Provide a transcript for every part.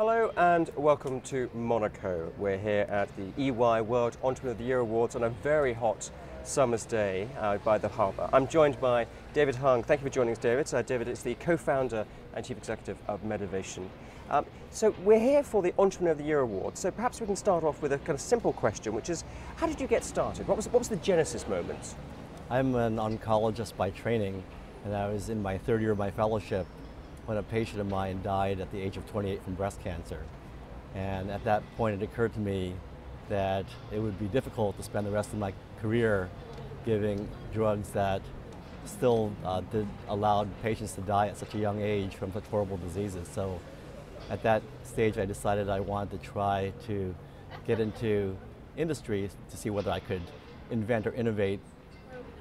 Hello and welcome to Monaco. We're here at the EY World Entrepreneur of the Year Awards on a very hot summer's day by the harbour. I'm joined by David Hung. Thank you for joining us, David. David is the co-founder and chief executive of Medivation. So we're here for the Entrepreneur of the Year Award. So perhaps we can start off with a kind of simple question, which is, how did you get started? What was the genesis moment? I'm an oncologist by training, and I was in my third year of my fellowship when a patient of mine died at the age of 28 from breast cancer. And at that point it occurred to me that it would be difficult to spend the rest of my career giving drugs that still allowed patients to die at such a young age from such horrible diseases. So at that stage I decided I wanted to try to get into industry to see whether I could invent or innovate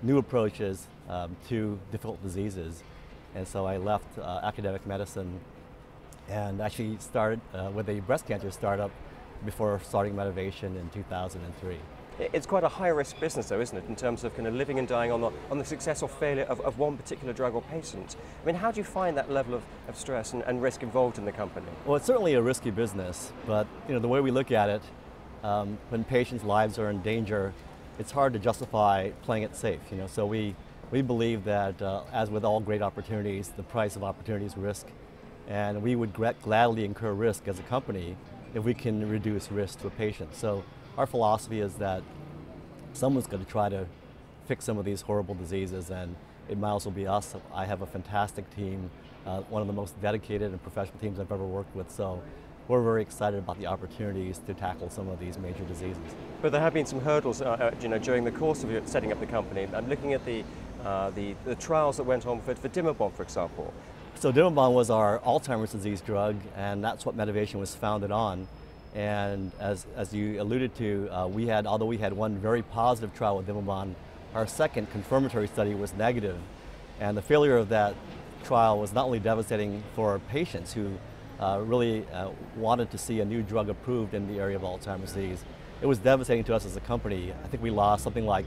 new approaches to difficult diseases. And so I left academic medicine and actually started with a breast cancer startup before starting Medivation in 2003. It's quite a high-risk business though, isn't it, in terms of kind of living and dying on the success or failure of one particular drug or patient. I mean, how do you find that level of stress and risk involved in the company? Well, it's certainly a risky business, but the way we look at it, when patients' lives are in danger, it's hard to justify playing it safe. So we believe that, as with all great opportunities, the price of opportunity is risk, and we would gladly incur risk as a company if we can reduce risk to a patient. So our philosophy is that someone's going to try to fix some of these horrible diseases, and it might also be us. I have a fantastic team, one of the most dedicated and professional teams I've ever worked with. So we're very excited about the opportunities to tackle some of these major diseases. But there have been some hurdles, during the course of setting up the company. I'm looking at the trials that went on for Dimabon, for example. So Dimabon was our Alzheimer's disease drug, and that's what Medivation was founded on. And as you alluded to, although we had one very positive trial with Dimabon, our second confirmatory study was negative. And the failure of that trial was not only devastating for patients who really wanted to see a new drug approved in the area of Alzheimer's disease, it was devastating to us as a company. I think we lost something like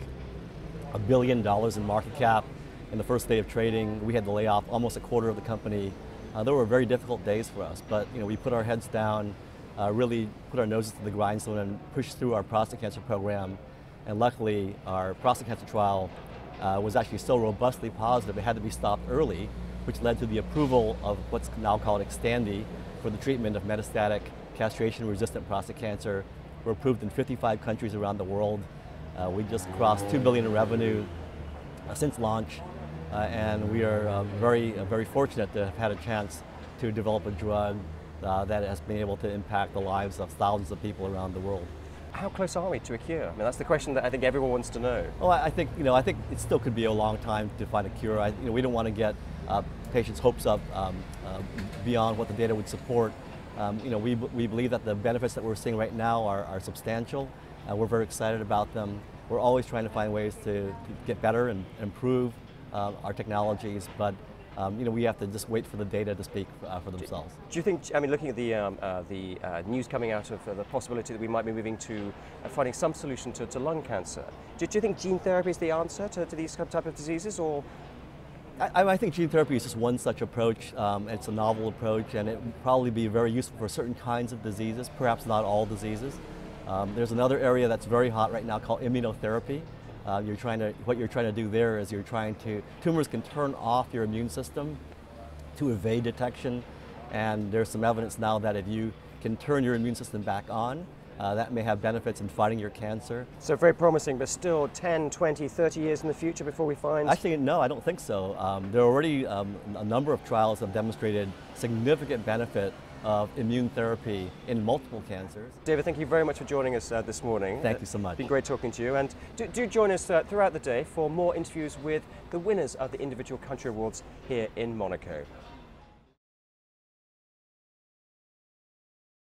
$1 billion in market cap in the first day of trading. We had to lay off almost a quarter of the company. There were very difficult days for us, but we put our heads down, really put our noses to the grindstone and pushed through our prostate cancer program. And luckily, our prostate cancer trial was actually so robustly positive it had to be stopped early, which led to the approval of what's now called Xtandi for the treatment of metastatic castration-resistant prostate cancer. We're approved in 55 countries around the world. We just crossed $2 billion in revenue since launch, and we are very fortunate to have had a chance to develop a drug that has been able to impact the lives of thousands of people around the world. How close are we to a cure? I mean, that's the question that I think everyone wants to know. Well, I think it still could be a long time to find a cure. We don't want to get patients' hopes up beyond what the data would support. We believe that the benefits that we're seeing right now are substantial. We're very excited about them. We're always trying to find ways to get better and improve our technologies, but we have to just wait for the data to speak for themselves. Do you think, looking at the news coming out of the possibility that we might be moving to finding some solution to lung cancer, do you think gene therapy is the answer to these type of diseases, or? I think gene therapy is just one such approach. It's a novel approach, and it would probably be very useful for certain kinds of diseases, perhaps not all diseases. There's another area that's very hot right now called immunotherapy. What you're trying to do there is tumors can turn off your immune system to evade detection, and there's some evidence now that if you can turn your immune system back on, that may have benefits in fighting your cancer. So very promising, but still 10, 20, 30 years in the future before we find? Actually, no, I don't think so. There are already a number of trials that have demonstrated significant benefit of immune therapy in multiple cancers. David, thank you very much for joining us this morning. Thank you so much. It's been great talking to you, and do join us throughout the day for more interviews with the winners of the individual country awards here in Monaco.